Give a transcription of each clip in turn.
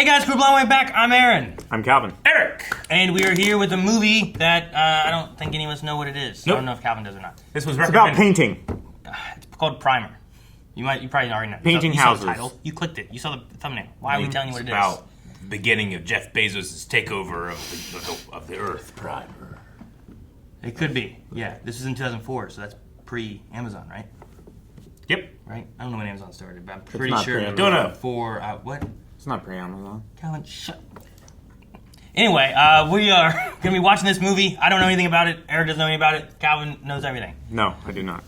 Hey guys, Crew Blowing back. I'm Aaron. I'm Calvin. Eric! And we are here with a movie that I don't think any of us know what it is. Nope. I don't know if Calvin does or not. This was It's about painting. It's called Primer. You probably already know. Painting you saw houses. the title. You clicked it. You saw the thumbnail. Why are we telling you what it is? About the beginning of Jeff Bezos' takeover of the Earth. Primer. It could be. Yeah, this is in 2004, so that's pre-Amazon, right? Yep. Right? I don't know when Amazon started, but I'm pretty not sure. pre-Amazon. Don't know. For what? It's not pre-Amazon. Calvin, shut. Anyway, we are gonna be watching this movie. I don't know anything about it. Eric doesn't know anything about it. Calvin knows everything. No, I do not.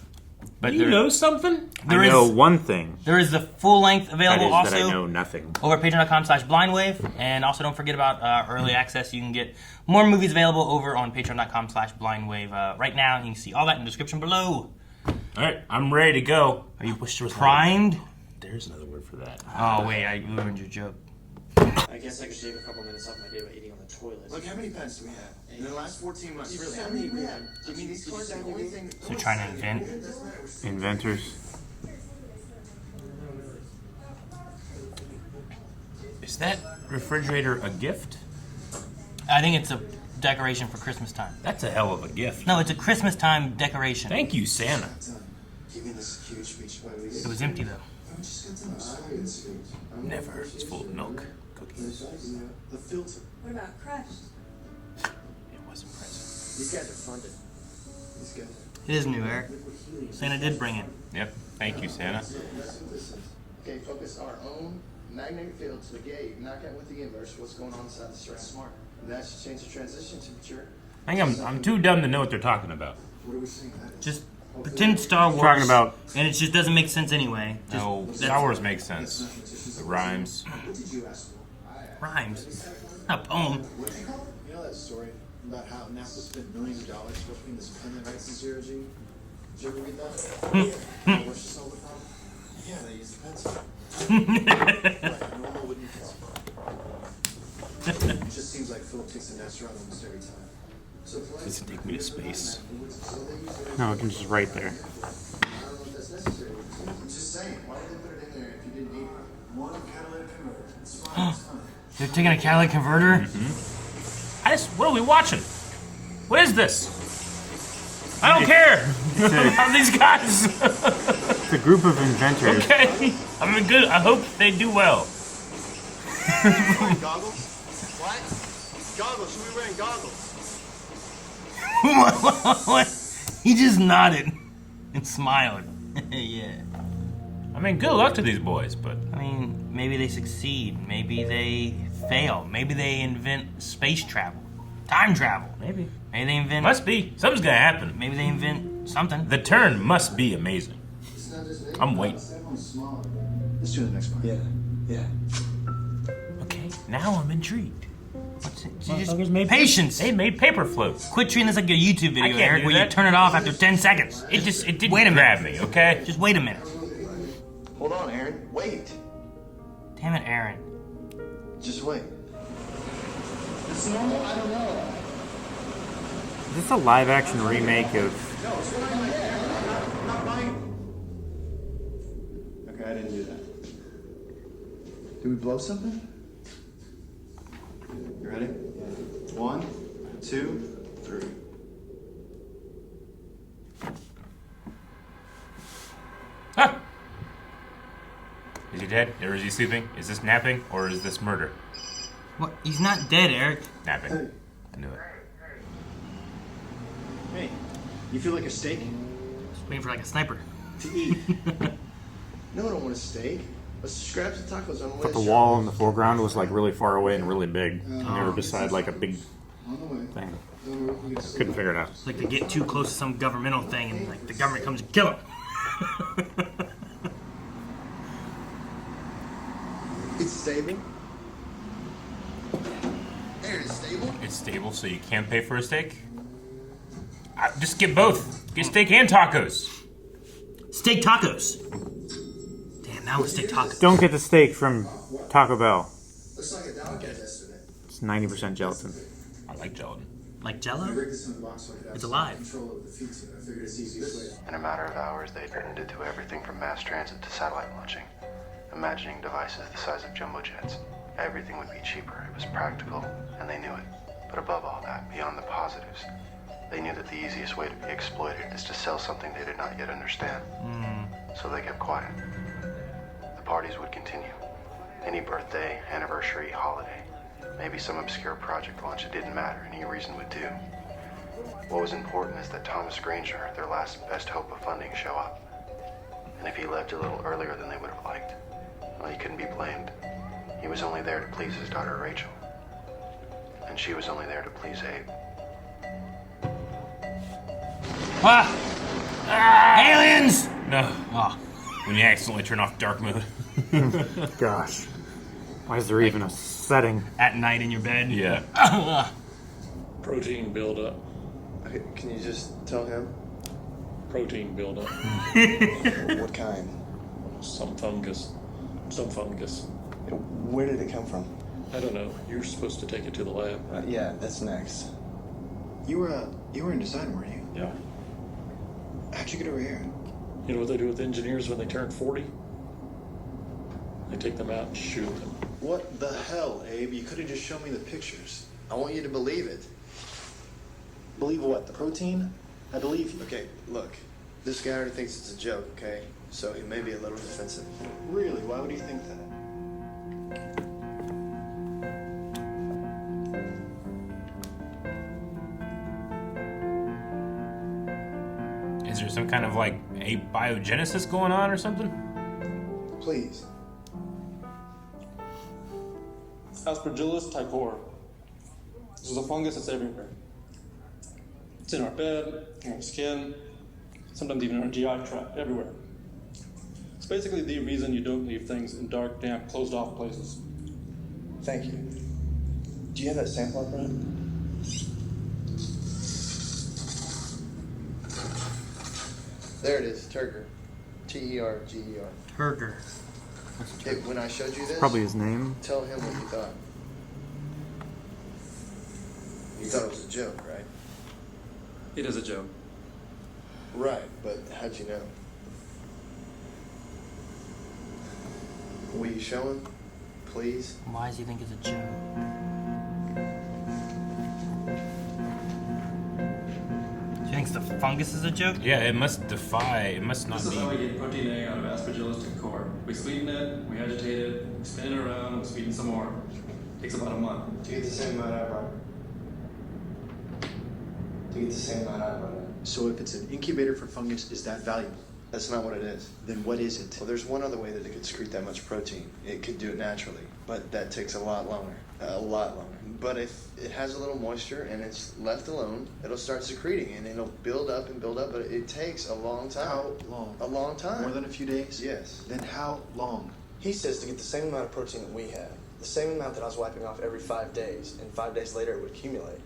But You know something? I know one thing. There is the full length available That is also. that I know nothing. Over at patreon.com/blindwave. And also don't forget about early access. You can get more movies available over on patreon.com/blindwave. Right now, you can see all that in the description below. Alright, I'm ready to go. Are you primed? There's another word for that. Oh, wait, I ruined your joke. I guess I could shave a couple minutes off my day by eating on the toilet. Look, how many pens do we have? In the last 14 months, really, how many do we have? I mean, these cards are the only thing... So you're trying to invent? Inventors. Is that refrigerator a gift? I think it's a decoration for Christmas time. That's a hell of a gift. No, it's a Christmas time decoration. Thank you, Santa. Give me this huge speech by It was empty, though. I just got them science speech. Never. It's full of milk. Cookies. The filter. What about crushed? It was impressive. These guys are funded. These guys. It is new, Eric. Santa did bring it. Yep. Thank you, Santa. Okay, focus our own magnetic field to the gate. Knock out with the inverse. What's going on inside the strand? Smart. That should change the transition temperature. I think I'm too dumb to know what they're talking about. What are we seeing? Just pretend Star Wars. Talking about- And it just doesn't make sense anyway. Just, No, Star Wars makes sense. The rhymes. What did you ask for? Rhymes. Not a poem. You know that story about how NASA spent millions of dollars flipping this pen that writes in zero G? Did you ever read that? What's just solve the problem? Yeah, they used a pencil. Right, normal wooden pencil. It just seems like Philip takes a NASA route almost every time. So Does it take me to space? No, it can just right there. I don't know if that's necessary. I'm just saying, why would they put it in there if you didn't need one catalytic converter? It's fine, it's fine. They're taking a catalytic converter? What are we watching? What is this? I don't care about these guys. It's a group of inventors. Okay. I mean, good. I hope they do well. Goggles? What? Goggles, should we wearing goggles? What? He just nodded and smiled. Yeah. I mean, good luck to these boys, but I mean, maybe they succeed. Maybe they fail. Maybe they invent space travel. Time travel. maybe. Maybe they invent... Must be. Something's gonna happen. Maybe they invent something. The turn must be amazing. I'm waiting. Let's do the next one. Yeah. Okay, now I'm intrigued. What's it? Motherfuckers made Patience. They made paper floats. Quit treating this like a YouTube I video, can't Eric, do where you that. turn it off after 10 seconds. It didn't Wait a minute. grab me, okay? Just wait a minute. Hold on, Aaron. Wait. Damn it, Aaron. Just wait. It's normal? I don't know. Is this a live-action remake of... I'm not buying. Okay, I didn't do that. Did we blow something? You ready? 1, 2, 3. Huh. Is he dead? Or is he sleeping? Is this napping? Or is this murder? What? He's not dead, Eric. Napping. I knew it. Hey, you feel like a steak? Just waiting for like a sniper. To eat. No, I don't want a steak. Let's scrap the tacos on the way. But the wall in the foreground was like really far away and really big. And they were beside like a big On the way. thing. We get Couldn't figure it out. It's like they get too close to some governmental thing and like the government comes and kill them. It's stable. Aaron, it's stable. It's stable, so you can't pay for a steak? Just get both. Get steak and tacos. Steak tacos. Damn, now it's steak tacos. Don't get the steak from Taco Bell. Looks like a delicate yesterday. It's 90% gelatin. I like gelatin. Like Jello? Break this in the box so I could have It's some alive. control over the feet. So I figured it's easiest way. In a matter of hours, they turned into everything from mass transit to satellite launching, imagining devices the size of jumbo jets. Everything would be cheaper. It was practical, and they knew it. But above all that, beyond the positives, they knew that the easiest way to be exploited is to sell something they did not yet understand. So they kept quiet. The parties would continue. Any birthday, anniversary, holiday, maybe some obscure project launch, it didn't matter. Any reason would do. What was important is that Thomas Granger, their last and best hope of funding, show up. And if he left a little earlier than they would have liked, well, he couldn't be blamed. He was only there to please his daughter Rachel. And she was only there to please Abe. Aliens! No. Oh, When you accidentally turn off dark mode. Gosh. Why is there even a setting? at night in your bed. Yeah. Protein buildup. Okay, can you just tell him? Protein buildup. What kind? Some fungus. Some fungus. Where did it come from? I don't know. You're supposed to take it to the lab. Yeah, that's next. You were in design, weren't you? Yeah. How'd you get over here? You know what they do with engineers when they turn 40? They take them out and shoot them. What the hell, Abe? You could have just shown me the pictures. I want you to believe it. Believe what? The protein? I believe you. Okay, look. This guy already thinks it's a joke, okay? So he may be a little defensive. Really? Why would he think that? Is there some kind of like abiogenesis going on or something? Please. Aspergillus typhoid. This is a fungus that's everywhere. It's in our bed, in our skin, sometimes even in our GI tract, everywhere. It's basically the reason you don't leave things in dark, damp, closed-off places. Thank you. Do you have that sample up, Brent? There it is, Turger. Terger. Turger. When I showed you this, Probably his name. tell him what you thought. You thought it was a joke, right? It is a joke. Right, but how'd you know? Will you show him, please? Why does he think it's a joke? He thinks the fungus is a joke? Yeah, it must not This is how we be. get protein A out of Aspergillus typhoid. We sweeten it, we agitate it, we spin it around, we sweeten some more. Takes about a month. To get the same amount I brought. To get the same amount I brought. So if it's an incubator for fungus, is that valuable? That's not what it is. Then what is it? Well, there's one other way that it could secrete that much protein. It could do it naturally, but that takes a lot longer. A lot longer. But if it has a little moisture and it's left alone, it'll start secreting and it'll build up and build up, but it takes a long time. How long? A long time. More than a few days? Yes. Then how long? He says to get the same amount of protein that we have, the same amount that I was wiping off every 5 days, and 5 days later it would accumulate.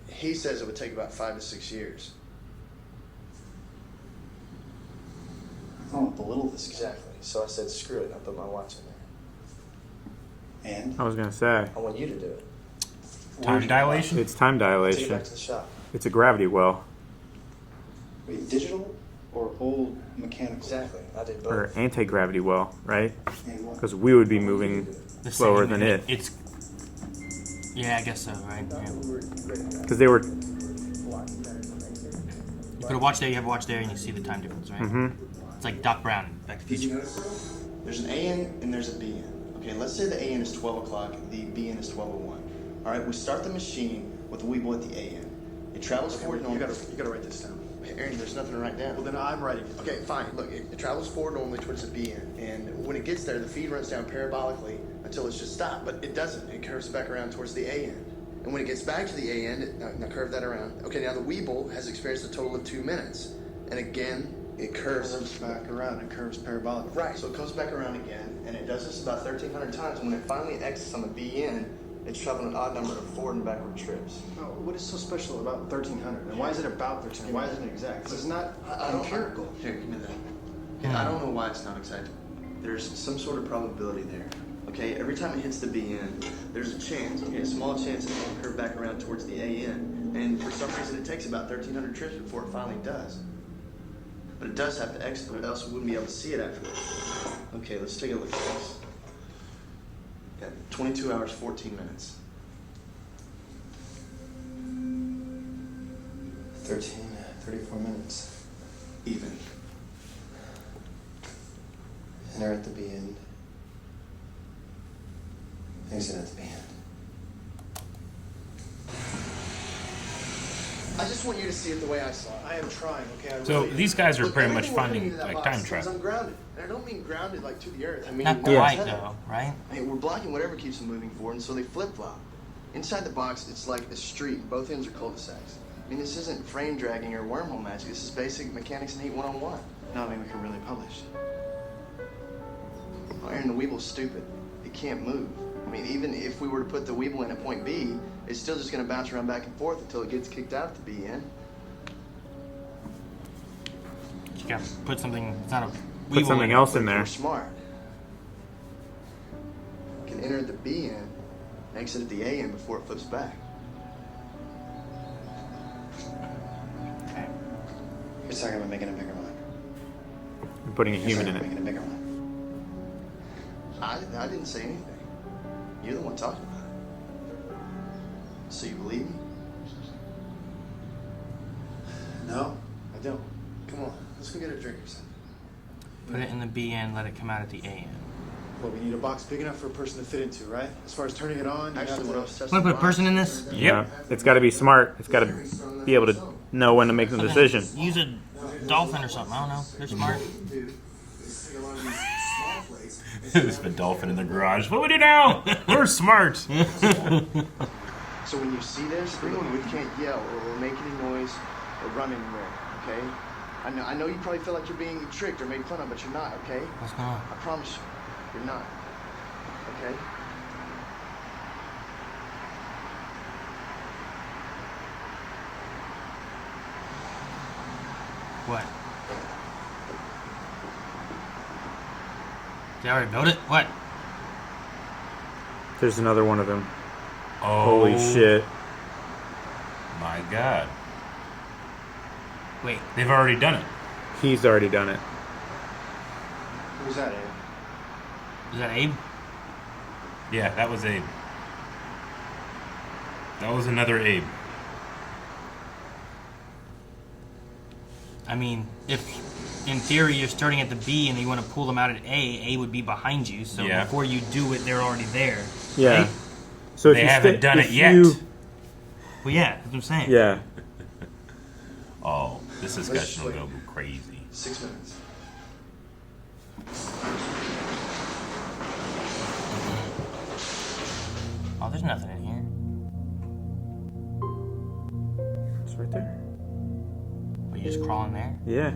He says it would take about 5 to 6 years. I don't belittle this guy. Exactly. So I said, screw it, and I put my watch in there. And? I was gonna say. I want you to do it. Time dilation? It's time Take it dilation. back to the shop. It's a gravity well. Wait, digital or old mechanical? Exactly. I did Or both. anti-gravity well, right? And what? Because we would be moving The slower same, than it. It's. Yeah, I guess so, right? Yeah. Because they were... You put a watch there, you have a watch there, and you see the time difference, right? Mm-hmm. It's like Doc Brown in Back to the Did you Future. notice? There's an AN and there's a BN. Okay, let's say the AN is 12 o'clock, the BN is 12:01. All right, we start the machine with the Weeble at the AN. It travels forward You normally. gotta write this down. Hey, Aaron, there's nothing to write down. Well, then I'm writing it. Okay, fine. Look, it travels forward normally towards the BN, and when it gets there, the feed runs down parabolically until it's just stopped. But it doesn't. It curves back around towards the AN. And when it gets back to the AN, now curve that around. Okay, now the Weeble has experienced a total of 2 minutes. And again, it curves. Curves back around and curves parabolic. Right, so it comes back around again, and it does this about 1,300 times. And when it finally exits on the BN, it's traveling an odd number of forward and backward trips. Oh, what is so special about 1,300? And why is it about 1,300? Why isn't it exact? This is not empirical. Here, give me that. I don't know why it's not exact. There's some sort of probability there. Okay, every time it hits the BN, there's a chance, okay, a small chance that it'll curve back around towards the AN. And for some reason, it takes about 1,300 trips before it finally does. But it does have to exit, or else we wouldn't be able to see it afterwards. Okay, let's take a look at this. Yeah, 22 hours, 14 minutes. 34 minutes. Even. Enter at the B end. Exit at the B end. I just want you to see it the way I saw it. I am trying, okay? I So really these guys are Look, pretty much everything we're putting finding into that like box time is travel. I'm grounded. And I don't mean grounded like to the earth. I mean Not we're quite tethered. though, right? I mean, we're blocking whatever keeps them moving forward, and so they flip-flop. Inside the box, it's like a street. Both ends are cul-de-sacs. I mean, this isn't frame dragging or wormhole magic. This is basic mechanics and heat 101. No, I mean, we can really publish. Aaron, the Weeble's stupid. It can't move. I mean, even if we were to put the Weeble in at point B, it's still just going to bounce around back and forth until it gets kicked out at the B end. You gotta put something. It's not a. Put something else in there. We're smart. You can enter at the B end, exit at the A end before it flips back. Okay. You're talking about making a bigger one. And putting a human in it. Making a bigger one. I didn't say anything. You're the one talking about it. So you believe me? No, I don't. Come on, let's go get a drink or something. Put it in the B end. Let it come out at the A end. Well, we need a box big enough for a person to fit into, right? As far as turning it on, you have Actually, to... we'll test Want to the put a person in box. this? Yeah. It's got to be smart. It's got to be able to know when to make the decision. Use a dolphin or something. I don't know. They're smart. There's a dolphin in the garage. What do we do now? We're smart. So when you see this, remember we can't yell or make any noise or run anywhere, okay? I know you probably feel like you're being tricked or made fun of, but you're not, okay? What's going on? I promise you, you're not, okay? What? They already built it? What? There's another one of them. Oh, Holy shit. my God. Wait. They've already done it. He's already done it. Who's that, Abe? Is that Abe? Yeah, that was Abe. That was another Abe. I mean, if in theory you're starting at the B and you want to pull them out at A would be behind you. So Yeah. before you do it, they're already there. Yeah. Right? So if They you haven't sti- done if it yet. you- Well, yeah, that's what I'm saying. Yeah. Oh, this discussion will go crazy. 6 minutes. Oh, there's nothing in here. It's right there. But you just crawl in there? Yeah.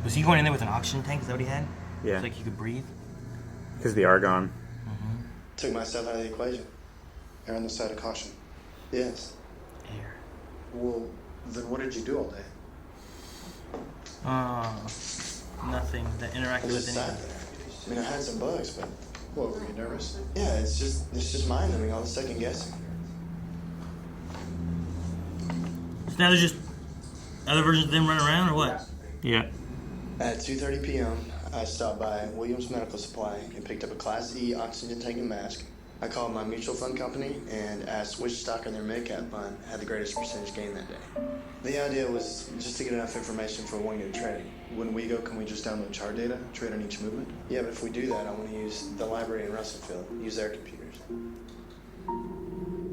Was he going in there with an oxygen tank? Is that what he had? Yeah. So like he could breathe? Because the argon. Took myself out of the equation. Err on the side of caution. Yes. Air. Well, then what did you do all day? Nothing that interacted I with just sat anything. there. I mean, I had some bugs, but What, were you nervous? yeah, it's just mind numbing, all the second guessing. So now there's just other versions of them running around or what? Yeah. At 2:30 p.m., I stopped by Williams Medical Supply and picked up a Class E oxygen tank and mask. I called my mutual fund company and asked which stock in their mid-cap fund had the greatest percentage gain that day. The idea was just to get enough information for one good trade. When we go, can we just download chart data, trade on each movement? Yeah, but if we do that, I want to use the library in Russellfield, use their computers.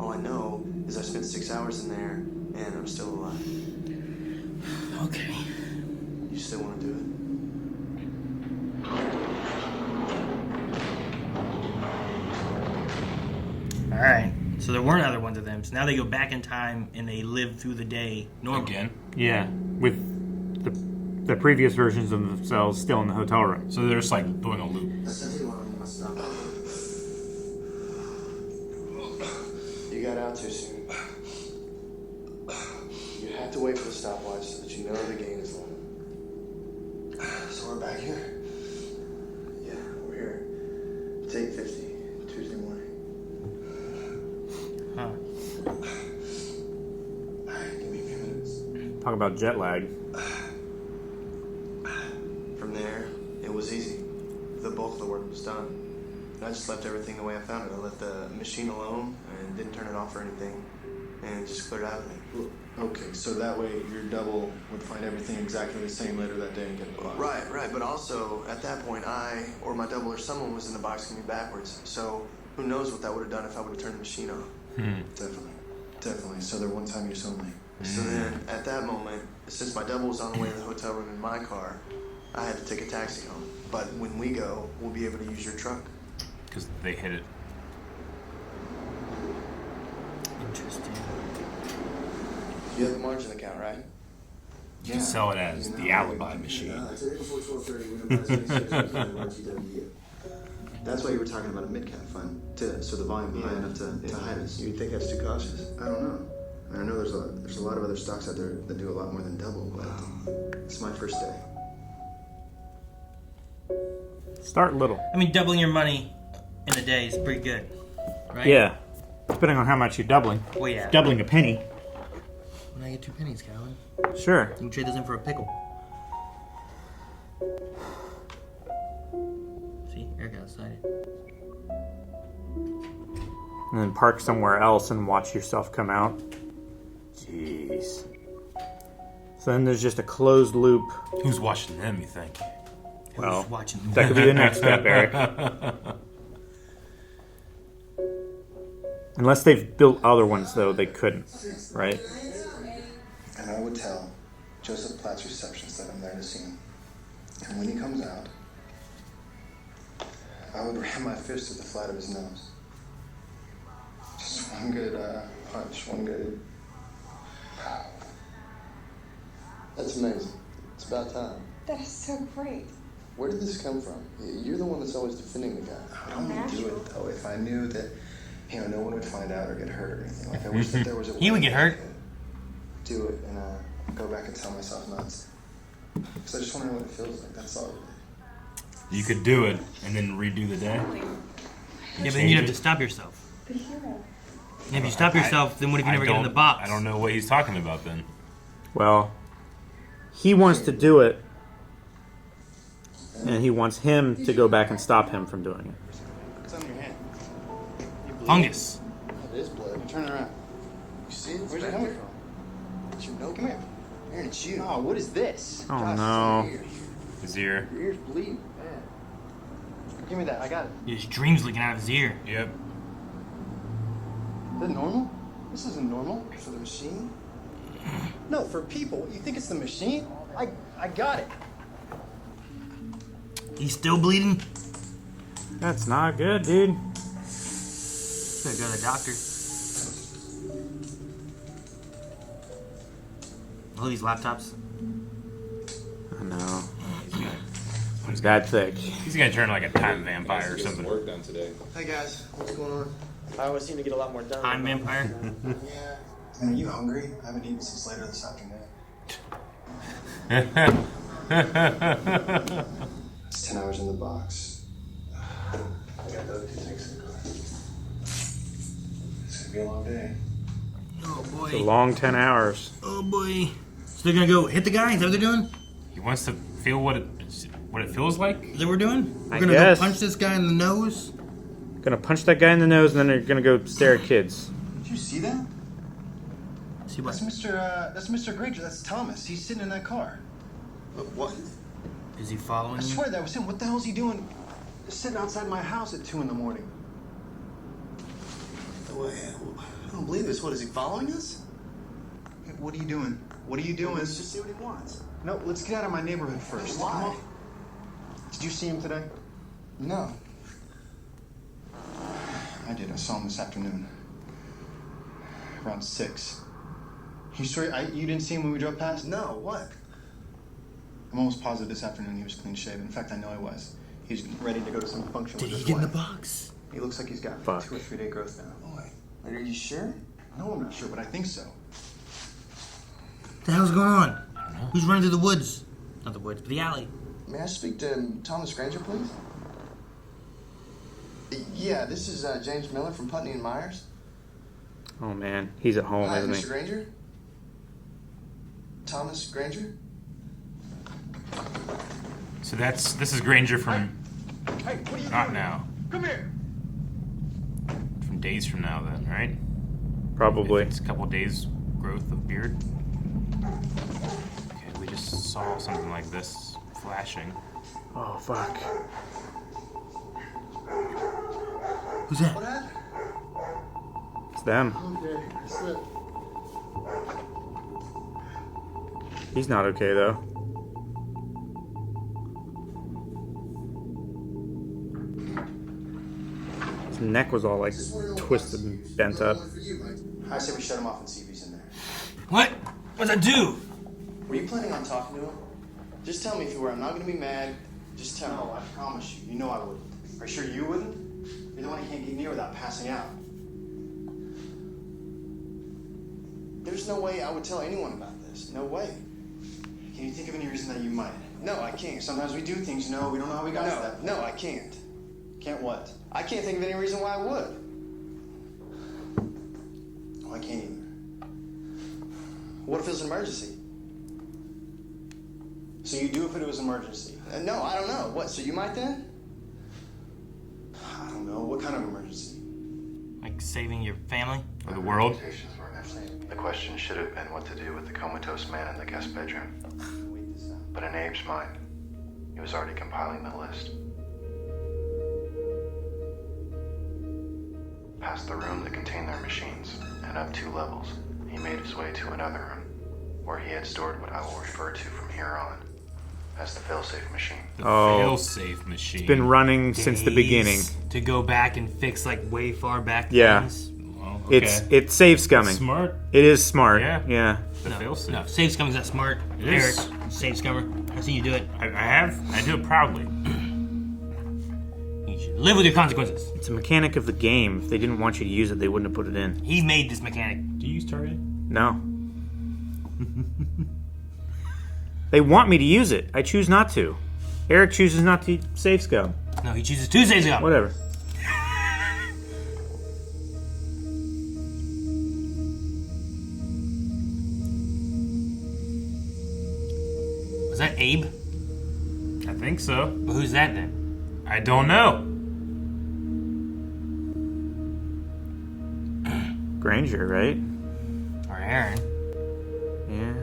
All I know is I spent 6 hours in there and I'm still alive. Okay. You still want to do it? Alright. So there weren't other ones of them. So now they go back in time and they live through the day normally. Again. Yeah. With the previous versions of themselves still in the hotel room. So they're just like doing a loop. You got out too soon. You have to wait for the stopwatch so that you know the game is long. So we're back here? Yeah, we're here. It's 8:50, Tuesday morning. Huh. Talk about jet lag. From there, it was easy. The bulk of the work was done. And I just left everything the way I found it. I left the machine alone and didn't turn it off or anything. And just cleared out of it. Okay, so that way your double would find everything exactly the same later that day and get the box. Right. But also, at that point, I or my double or someone was in the box coming backwards. So who knows what that would have done if I would have turned the machine off. Definitely. So they're one-time use only. So then, at that moment, since my double was on the way to the hotel room in my car, I had to take a taxi home. But when we go, we'll be able to use your truck. Because they hit it. Interesting. You have a margin account, right? You can sell it as the alibi machine. Today before 12:30, when the That's why you were talking about a mid-cap fund, so the volume high enough to hide us. You think that's too cautious? I don't know. I know there's a lot of other stocks out there that do a lot more than double, but it's my first day. Start little. I mean, doubling your money in a day is pretty good, right? Yeah. Depending on how much you're doubling. Well, yeah. Doubling a penny. When I get 2 pennies, Calvin. Sure. You can trade those in for a pickle. See, Eric got excited. And then park somewhere else and watch yourself come out. Jeez. So then there's just a closed loop. Who's watching them, you think? Well, Who's watching that could be the next step, Eric. Unless they've built other ones, though, they couldn't, right? And I would tell Joseph Platt's receptionist that I'm there to see him. And when he comes out, I would ram my fist at the flat of his nose. Just one good punch, one good pow. That's amazing. It's about time. That is so great. Where did this come from? You're the one that's always defending the guy. I would only do it, though, if I knew that, no one would find out or get hurt or anything. Like, I wish that there was a way He would get hurt. to do it and go back and tell myself nuts. Because I just want to know what it feels like. That's all. You could do it and then redo the day. Yeah, but then you'd have to stop yourself. The hero. And if you stop yourself, then what if you never get in the box? I don't know what he's talking about then. Well, he wants to do it, and he wants him to go back and stop him from doing it. What's on your hand? Fungus. It is blood. Turn it around. You see it? Where's it coming from? It's your nose. Come here. Aaron, it's you. Oh, what is this? Oh, Josh, no. it's your ear. His ear. Your ear's bleeding. Man. Give me that. I got it. His dream's leaking out of his ear. Yep. Is that normal? This isn't normal. For the machine? No, for people. You think it's the machine? I got it. He's still bleeding? That's not good, dude. Gotta go to the doctor. All these laptops. I know. It's that thick. He's gonna turn like a time vampire or something. Work done today. Hey guys, what's going on? I always seem to get a lot more done. Time vampire. Yeah. Man, are you hungry? I haven't eaten since later this afternoon. It's 10 hours in the box. I got the other 2 tanks in the car. It's gonna be a long day. Oh boy. It's a long 10 hours. Oh boy. So they're gonna go hit the guy? Is that what they're doing? He wants to feel what it feels like. Is that what we're doing? We're I gonna guess. go punch this guy in the nose? Gonna punch that guy in the nose, and then they're gonna go stare at kids. Did you see that? See what? That's Mr. Granger. That's Thomas. He's sitting in that car. What? Is he following I you? swear that was him. What the hell is he doing sitting outside my house at 2 in the morning? I don't believe this. What, is he following us? Hey, what are you doing? What are you doing? Let's just see what he wants. No, let's get out of my neighborhood first. Why? Come on. Did you see him today? No. I did. I saw him this afternoon. Around 6. You sure you didn't see him when we drove past? No, what? I'm almost positive this afternoon he was clean shaven. In fact, I know he was. He's ready to go to some function Did with he his get in the wife. box? He looks like he's got Fuck. 2 or 3 day growth now. Boy, are you sure? No, I'm not sure, but I think so. What the hell's going on? Who's running through the woods? Not the woods, but the alley. May I speak to Thomas Granger, please? Yeah, this is James Miller from Putney and Myers. Oh man, he's at home, Hi, isn't Mr. he? Granger. Thomas Granger? So this is Granger from Hey, what are you not doing? now. Come here. From days from now then, right? Probably. If it's a couple days growth of beard. Okay, we just saw something like this flashing. Oh, fuck. Who's that? What happened? It's them. Okay, I slipped. He's not okay, though. His neck was all, like, twisted and bent up. I say we shut him off and see if he's in there. What? What's that do? Were you planning on talking to him? Just tell me if you were. I'm not gonna be mad. Just tell me. No, I promise you. You know I wouldn't. Are you sure you wouldn't? You're the one he can't get near without passing out. There's no way I would tell anyone about this. No way. Can you think of any reason that you might? No, I can't. Sometimes we do things, we don't know how we got to that. No, I can't. Can't what? I can't think of any reason why I would. Oh, I can't either. What if it was an emergency? So you do if it was an emergency? No, I don't know. What, so you might then? I don't know. What kind of emergency? Like saving your family? Or the world? The question should have been what to do with the comatose man in the guest bedroom. But in Abe's mind, he was already compiling the list. Past the room that contained their machines, and up 2 levels, he made his way to another room, where he had stored what I will refer to from here on as the failsafe machine. The Oh. failsafe machine. It's been running since the beginning. To go back and fix like way far back Yeah. things. Well, okay. It's safe scumming. Smart. It is smart. Yeah. The No, failsafe. no, save scumming's not smart. It Eric, is. save scummer. I see you do it. I do it proudly. You should live with your consequences. It's a mechanic of the game. If they didn't want you to use it, they wouldn't have put it in. He made this mechanic. Do you use Target? No. They want me to use it. I choose not to. Eric chooses not to save scum. No, he chooses to save scum. Whatever. Was that Abe? I think so. But who's that then? I don't know. Granger, right? Or Aaron? Yeah.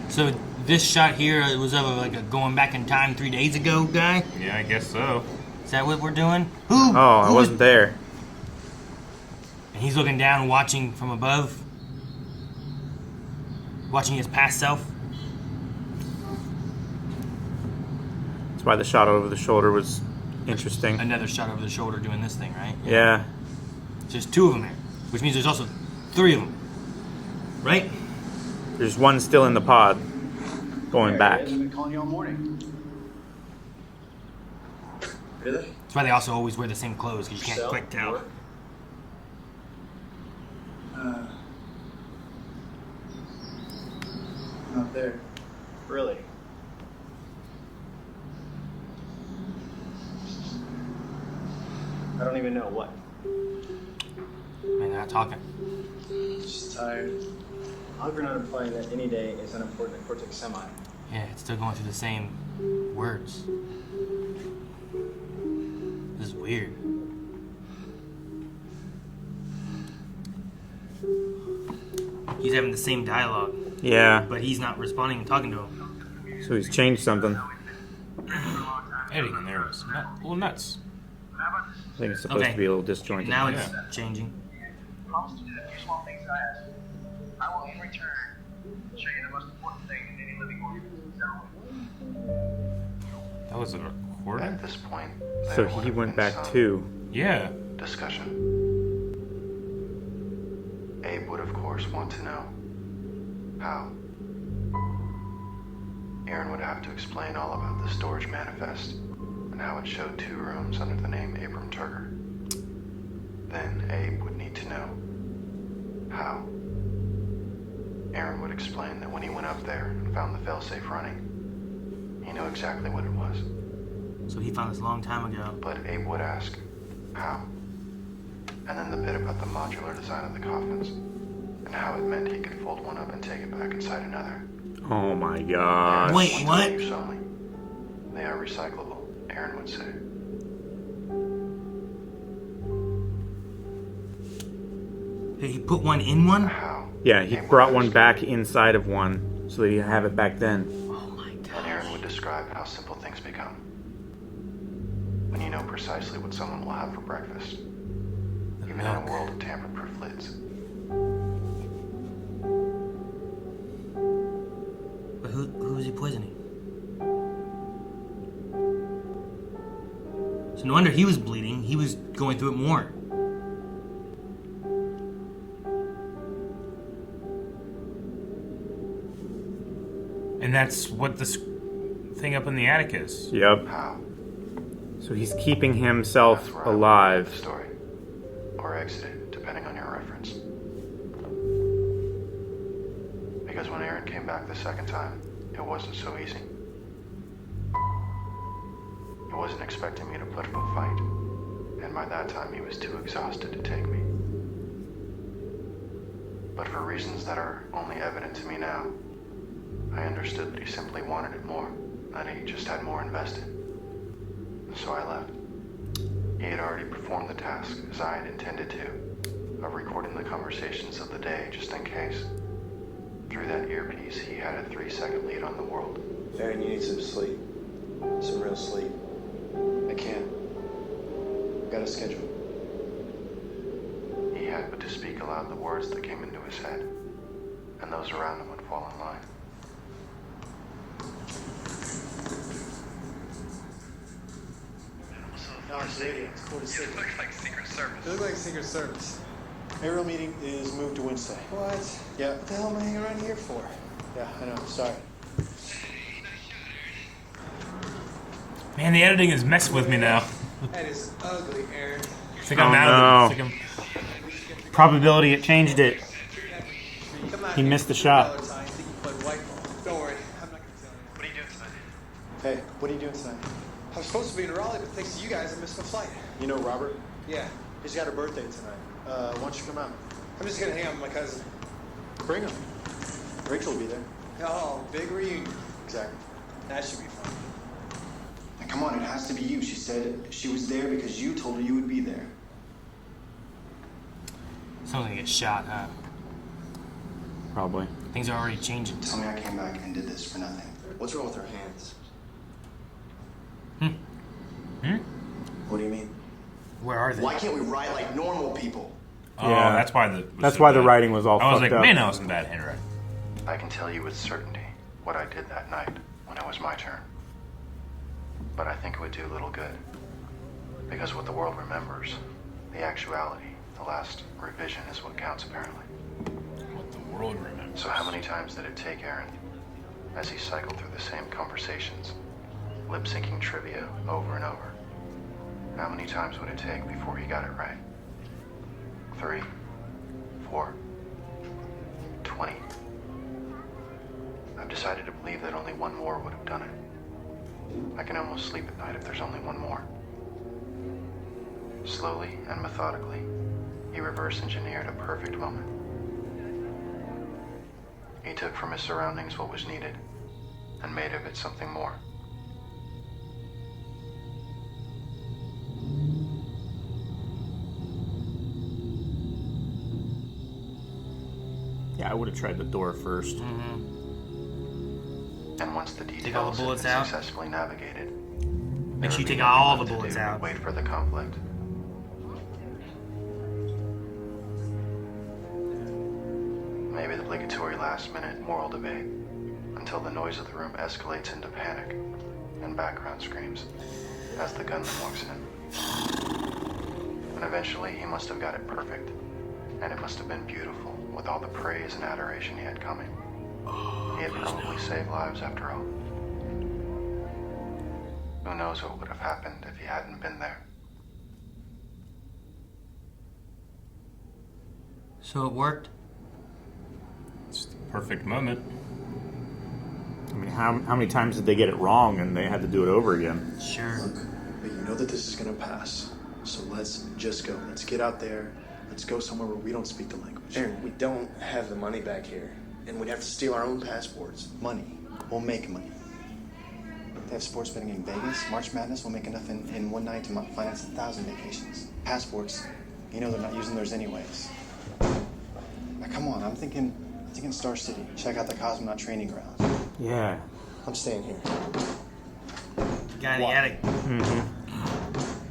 So this shot here it was of like a going back in time 3 days ago guy? Yeah, I guess so. Is that what we're doing? Who? Oh, I who was- wasn't there. And he's looking down, watching from above. Watching his past self. That's why the shot over the shoulder was interesting. Another shot over the shoulder doing this thing, right? Yeah. So there's 2 of them there. Which means there's also 3 of them. Right? There's one still in the pod. Going back. I've been calling you all morning. Really? That's why they also always wear the same clothes, because you can't Cell? quick tell. Not there. Really? I don't even know what. Man, they're not talking. Just tired. I hope you're not implying that any day is unimportant at Cortex Semi. Yeah, it's still going through the same words. This is weird. He's having the same dialogue, Yeah. but he's not responding and talking to him. So he's changed something. Editing in there was a little nuts. I think it's supposed to be a little disjointed. Now it's changing. Promise to do a few small things I ask. I will in return show you the most important thing in any living organism. That was a recording? At this point, So there would he have went been back some too. Yeah. discussion. Abe would, of course, want to know how. Aaron would have to explain all about the storage manifest and how it showed 2 rooms under the name Abram Turger. Then Abe would need to know how. Aaron would explain that when he went up there and found the failsafe running, he knew exactly what it was. So he found this a long time ago. But Abe would ask, how? And then the bit about the modular design of the coffins, and how it meant he could fold one up and take it back inside another. Oh my god. Wait, what? Use only. They are recyclable, Aaron would say. He put one in one? How? Yeah, he brought one back inside of one so that he'd have it back then. Oh my god. And Aaron would describe how simple things become. When you know precisely what someone will have for breakfast. Even in a world of tamper-proof lids. But who was he poisoning? So no wonder he was bleeding. He was going through it more. And that's what this thing up in the attic is. Yep. How? So he's keeping himself That's where I alive. the story. Or exited, depending on your reference. Because when Aaron came back the second time, it wasn't so easy. He wasn't expecting me to put up a fight, and by that time he was too exhausted to take me. But for reasons that are only evident to me now, I understood that he simply wanted it more, that he just had more invested. So I left. He had already performed the task, as I had intended to, of recording the conversations of the day just in case. Through that earpiece, he had a 3-second lead on the world. Aaron, you need some sleep. Some real sleep. I can't. Got a schedule. He had but to speak aloud the words that came into his head, and those around him would fall in line. No, it's radio. It's cool to see. It looks like Secret Service. It looks like Secret Service. Aerial meeting is moved to Wednesday. What? Yeah. What the hell am I hanging around here for? Yeah, I know. Sorry. Man, the editing is messing with me now. That is ugly, Aaron. It's like I'm out of it. It's like Probability, it changed it. Come out He here. missed the shot. Valentine's, think you played white ball. Don't worry. I'm not going to tell you. What are you doing tonight? Hey, what are you doing tonight? I was supposed to be in Raleigh, but thanks to you guys, I missed my flight. You know Robert? Yeah. He's got her birthday tonight. Why don't you come out? I'm just going to hang out with my cousin. Bring him. Rachel will be there. Oh, big reunion. Exactly. That should be fun. Now, come on, it has to be you. She said she was there because you told her you would be there. Someone's gonna get shot, huh? Probably. Things are already changing. Tell me I came back and did this for nothing. What's wrong with her hands? What do you mean? Where are they? Why can't we write like normal people? Oh, Yeah. that's why the writing was all I was fucked like, up. man, that was some bad handwriting. I can tell you with certainty what I did that night when it was my turn. But I think it would do little good. Because what the world remembers, the actuality, the last revision is what counts apparently. What the world remembers. So how many times did it take Aaron as he cycled through the same conversations, lip-syncing trivia over and over? How many times would it take before he got it right? 3, 4, 20. I've decided to believe that only one more would have done it. I can almost sleep at night if there's only one more. Slowly and methodically, he reverse engineered a perfect moment. He took from his surroundings what was needed and made of it something more. Yeah, I would have tried the door first. And once the Take all details the had bullets been out. successfully navigated, Make sure you there take would be all nothing the left to bullets do but out. Wait for the conflict. Maybe the obligatory last-minute moral debate until the noise of the room escalates into panic and background screams as the gunman walks in. And eventually he must have got it perfect, and it must have been beautiful with all the praise and adoration he had coming. He had probably saved lives after all. Who knows what would have happened if he hadn't been there? So it worked? perfect moment. I mean, how many times did they get it wrong and they had to do it over again? Sure. Look, but you know that this is gonna pass. So let's just go. Let's get out there. Let's go somewhere where we don't speak the language. Aaron, we don't have the money back here. And we'd have to steal our own passports. Money. We'll make money. They have sports betting in Vegas. March Madness will make enough in one night to finance 1,000 vacations. Passports, you know they're not using theirs anyways. Now, come on, I'm thinking Star City. Check out the cosmonaut training grounds. Yeah. I'm staying here. Guy in the attic.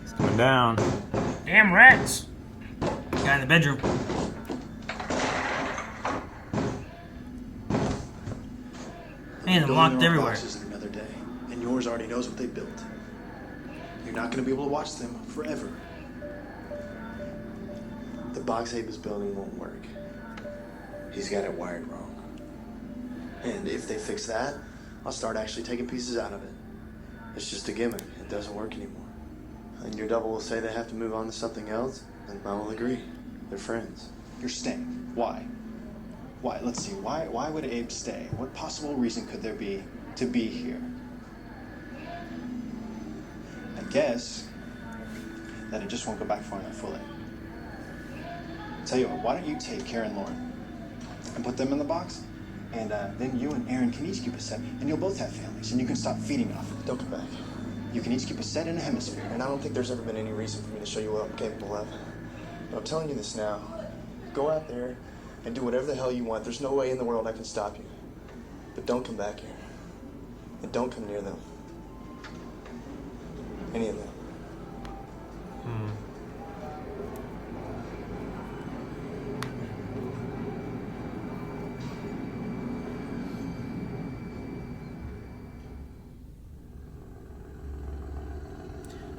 It's coming down. Damn rats! Guy in the bedroom. Man, they're Building locked their own everywhere. boxes in another day, and yours already knows what they built. You're not gonna be able to watch them forever. The box Abe is building won't work. He's got it wired wrong. And if they fix that, I'll start actually taking pieces out of it. It's just a gimmick. It doesn't work anymore. And your double will say they have to move on to something else, and I will agree. They're friends. You're staying. Why? Why? Let's see. Why would Abe stay? What possible reason could there be to be here? I guess that it just won't go back far enough, will it? Tell you what, why don't you take Karen and Lauren and put them in the box? And then you and Aaron can each keep a set, and you'll both have families, and you can stop feeding off it. Don't come back. You can each keep a set in a hemisphere. And I don't think there's ever been any reason for me to show you what I'm capable of. But I'm telling you this now. Go out there and do whatever the hell you want. There's no way in the world I can stop you. But don't come back here. And don't come near them. Any of them.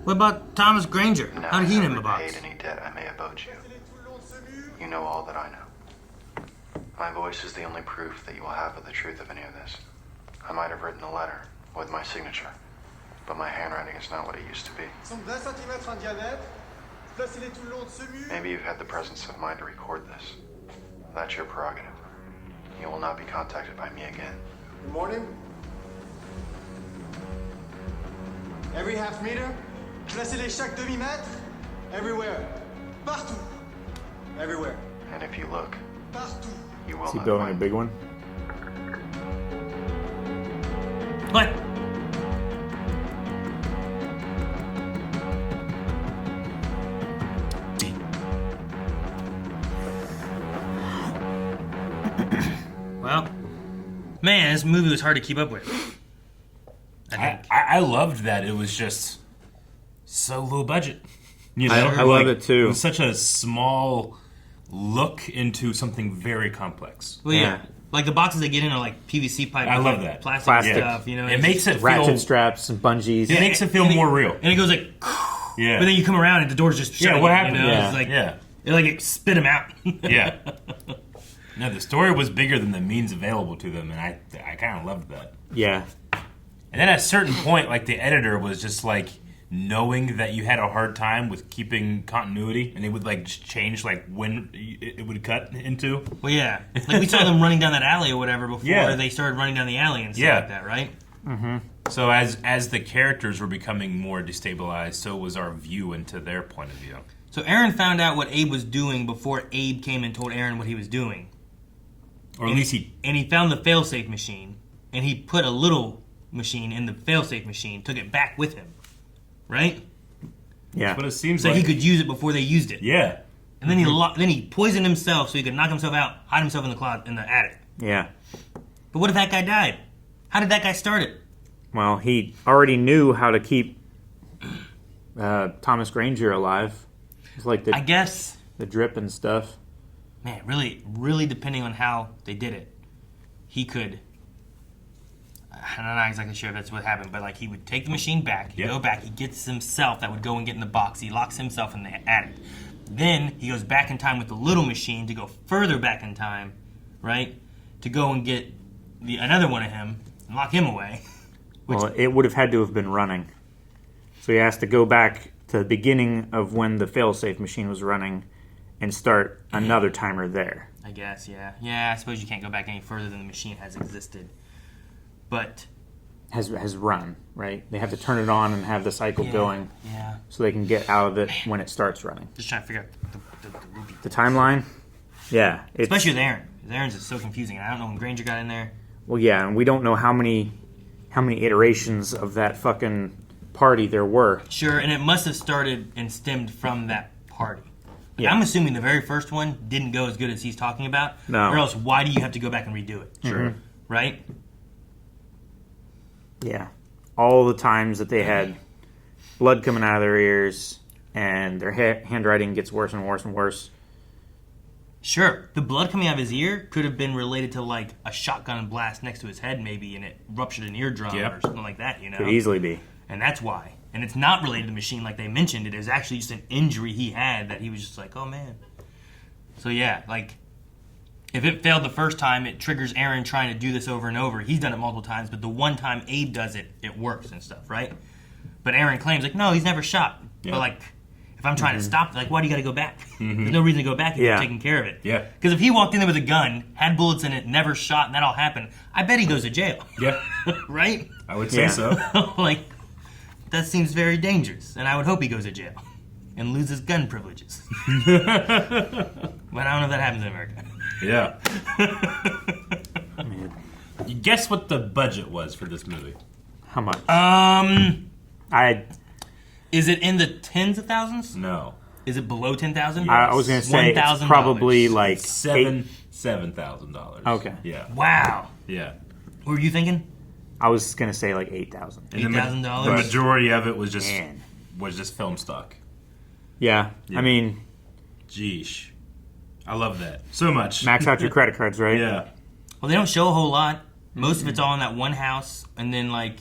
What about Thomas Granger? Now How did he I've name the never box? paid any debt I may have owed you. You know all that I know. My voice is the only proof that you will have of the truth of any of this. I might have written a letter with my signature, but my handwriting is not what it used to be. Maybe you've had the presence of mind to record this. That's your prerogative. You will not be contacted by me again. Good morning. Every half meter, placez-les chaque demi-mètre, everywhere. Partout. Everywhere. And if you look, Partout. you will Is he not building a find big one? What? Well, man, this movie was hard to keep up with. I think. I loved that it was just so low budget. You know, I love it too. It was such a small look into something very complex. Well, yeah. Like the boxes they get in are like PVC pipe. I with, love like, that. Plastic stuff, you know. It makes it Ratchet feel straps and bungees. It makes it feel more real. And it goes like, Yeah. but then you come around and the door's just shut. Yeah, what happened? You know? Yeah. It's like, Yeah. it like it spit them out. Yeah. No, the story was bigger than the means available to them, and I kind of loved that. Yeah. And then at a certain point, like the editor was just like knowing that you had a hard time with keeping continuity, and it would like just change like when it would cut into. Well, yeah. Like we saw them running down that alley or whatever before Yeah. they started running down the alley and stuff Yeah. like that, right? Mm-hmm. So as the characters were becoming more destabilized, so was our view into their point of view. So Aaron found out what Abe was doing before Abe came and told Aaron what he was doing. Or at least he... And he found the failsafe machine, and he put a little machine in the failsafe machine, took it back with him. Right? Yeah. That's what it seems so like. he could use it before they used it. Yeah. And then he poisoned himself so he could knock himself out, hide himself in the closet, in the attic. Yeah. But what if that guy died? How did that guy start it? Well, he already knew how to keep Thomas Granger alive. It's like I guess. The drip and stuff. Man, really depending on how they did it, he could... I'm not exactly sure if that's what happened, but like he would take the machine back, he'd go back, he gets himself that would go and get in the box, he locks himself in the attic. Then he goes back in time with the little machine to go further back in time, right? To go and get another one of him and lock him away. Well, it would have had to have been running. So he has to go back to the beginning of when the failsafe machine was running and start another timer there. I guess, yeah. Yeah, I suppose you can't go back any further than the machine has existed. But... Has run, right? They have to turn it on and have the cycle going. Yeah. So they can get out of it when it starts running. Just trying to figure out the loopy. The timeline? Yeah. Especially with Aaron. Aaron's is so confusing. I don't know when Granger got in there. Well, yeah, and we don't know how many iterations of that fucking party there were. Sure, and it must have started and stemmed from that party. Yeah. I'm assuming the very first one didn't go as good as he's talking about. No. Or else why do you have to go back and redo it? Sure. Right? Yeah. All the times that they had blood coming out of their ears and their handwriting gets worse and worse and worse. Sure. The blood coming out of his ear could have been related to like a shotgun blast next to his head maybe and it ruptured an eardrum or something like that, you know? Could easily be. And that's why. And it's not related to the machine like they mentioned. It is actually just an injury he had that he was just like, oh man. So yeah, like, if it failed the first time, it triggers Aaron trying to do this over and over. He's done it multiple times, but the one time Abe does it, it works and stuff, right? But Aaron claims, like, no, he's never shot. Yeah. But like, if I'm trying to stop, like, why do you got to go back? There's no reason to go back if you're taking care of it. Yeah. Because if he walked in there with a gun, had bullets in it, never shot, and that all happened, I bet he goes to jail. Yeah. Right? I would say so. Like, that seems very dangerous, and I would hope he goes to jail and loses gun privileges. But I don't know if that happens in America. Yeah. You guess what the budget was for this movie? How much? Is it in the tens of thousands? No. Is it below 10,000? I was going to say it's probably like $7,000. Okay. Yeah. Wow. Yeah. What were you thinking? I was going to say like $8,000. $8,000? The majority of it was just film stock. Yeah. I mean, Geesh. I love that so much. Max out your credit cards, right? Yeah. Well, they don't show a whole lot. Most of it's all in that one house, and then like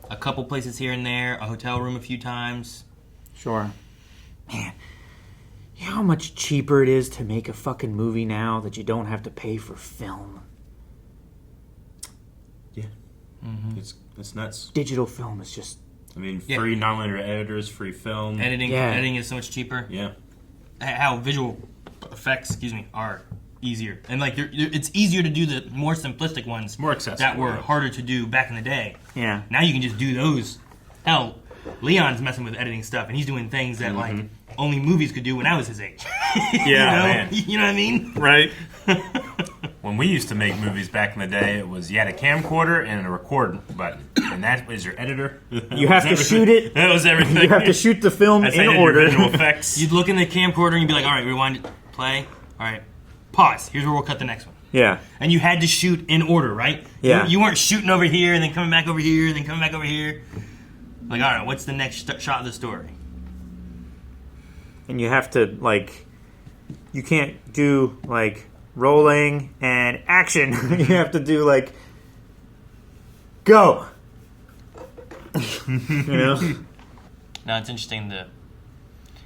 a couple places here and there, a hotel room a few times. Sure. Man, you know how much cheaper it is to make a fucking movie now that you don't have to pay for film? Yeah. It's nuts. Digital film is just... I mean, free nonlinear editors, free film. Editing is so much cheaper. Yeah. How visual effects, are easier. And like it's easier to do the more simplistic ones. More accessible. That were harder to do back in the day. Yeah. Now you can just do those. Hell, Leon's messing with editing stuff and he's doing things that like only movies could do when I was his age. Man. You know what I mean? Right. When we used to make movies back in the day, it was you had a camcorder and a record button, and that was your editor. You have to shoot it. That was everything. You have to shoot the film in order. Effects. You'd look in the camcorder and you'd be like, all right, rewind it, play. All right, pause. Here's where we'll cut the next one. Yeah. And you had to shoot in order, right? Yeah. You weren't shooting over here and then coming back over here and then coming back over here. Like, all right, what's the next shot of the story? And you have to, like, you can't do, like, rolling and action. You have to do, like, go. You know? No, it's interesting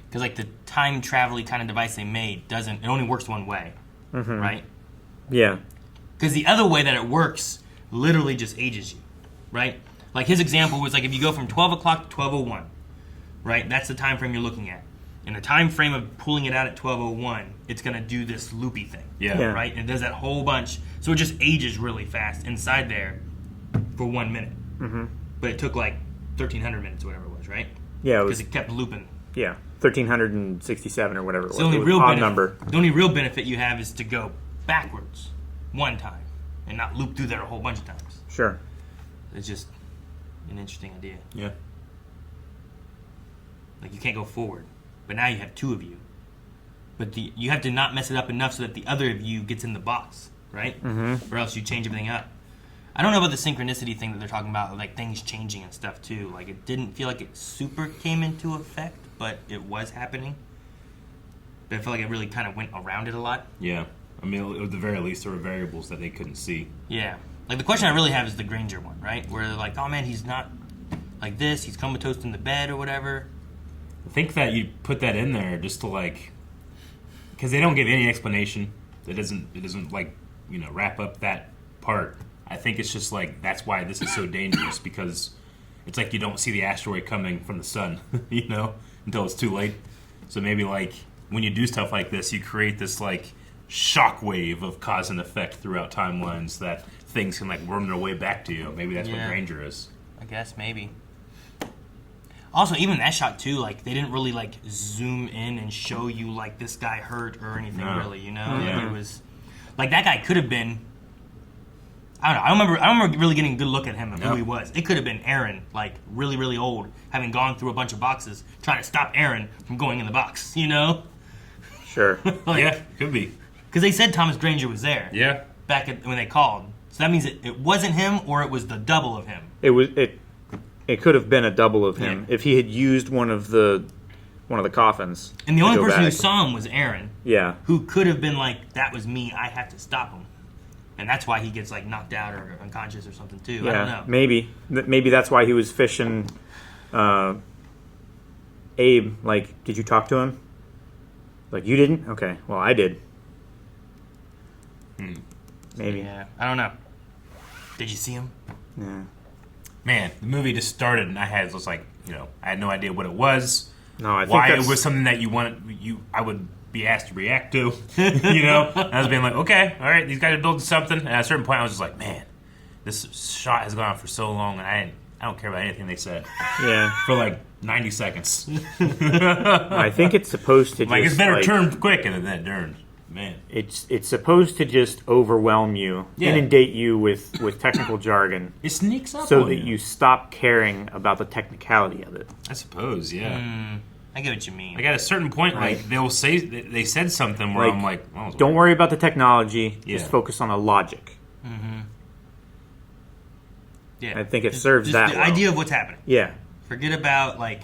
because like the time travel-y kind of device they made it only works one way, right? Yeah. Because the other way that it works literally just ages you, right? Like his example was like if you go from 12 o'clock to 12:01, right? That's the time frame you're looking at. In the time frame of pulling it out at 12:01, it's going to do this loopy thing, right? And it does that whole bunch. So it just ages really fast inside there for 1 minute. But it took like 1,300 minutes or whatever it was, right? Yeah, because it kept looping. Yeah, 1,367 or whatever it was. So the only odd number. The only real benefit you have is to go backwards one time and not loop through there a whole bunch of times. Sure. It's just an interesting idea. Yeah. Like you can't go forward, but now you have two of you. But you have to not mess it up enough so that the other of you gets in the box, right? Or else you change everything up. I don't know about the synchronicity thing that they're talking about, like things changing and stuff too. Like it didn't feel like it super came into effect, but it was happening. But I felt like it really kind of went around it a lot. Yeah. I mean, at the very least, there were variables that they couldn't see. Yeah. Like the question I really have is the Granger one, right? Where they're like, oh man, he's not like this, he's comatose in the bed or whatever. I think that you put that in there just to like, because they don't give any explanation. It doesn't like, wrap up that part. I think it's just like, that's why this is so dangerous, because it's like you don't see the asteroid coming from the sun, until it's too late. So maybe like when you do stuff like this, you create this like shockwave of cause and effect throughout timelines that things can like worm their way back to you. Maybe that's what Granger is. I guess maybe. Also, even that shot too, like they didn't really like zoom in and show you like this guy hurt or anything really, you know? Yeah. Like, it was like that guy could have been. I don't know. I don't remember really getting a good look at him and who he was. It could have been Aaron, like really, really old, having gone through a bunch of boxes, trying to stop Aaron from going in the box. You know? Sure. Like, yeah, could be. Because they said Thomas Granger was there. Yeah. Back when they called, so that means it wasn't him, or it was the double of him. It could have been a double of him if he had used one of the coffins. And the only person who saw him was Aaron. Yeah. Who could have been like, that was me, I have to stop him. And that's why he gets like knocked out or unconscious or something too. Yeah, I don't know. Maybe that's why he was fishing Abe. Like, did you talk to him? Like, you didn't? Okay, well, I did. Maybe. Yeah, I don't know. Did you see him? Yeah. Man, the movie just started and I had no idea what it was. No, I think why it was something that I would be asked to react to. You know, and I was being like, okay, all right, these guys are building something. And at a certain point, I was just like, man, this shot has gone on for so long, and I don't care about anything they said. Yeah, for like 90 seconds. I think it's supposed to it's better turn quick, and then that turned. Man, it's supposed to just overwhelm you, inundate you with technical jargon. It sneaks up so on that you stop caring about the technicality of it. I suppose, yeah. I get what you mean. Like at a certain point, like they'll say they said something where I'm like, oh, don't worry about the technology. Just focus on the logic. Mm-hmm. Yeah, I think it serves just that. The well. idea of what's happening. Yeah. Forget about like.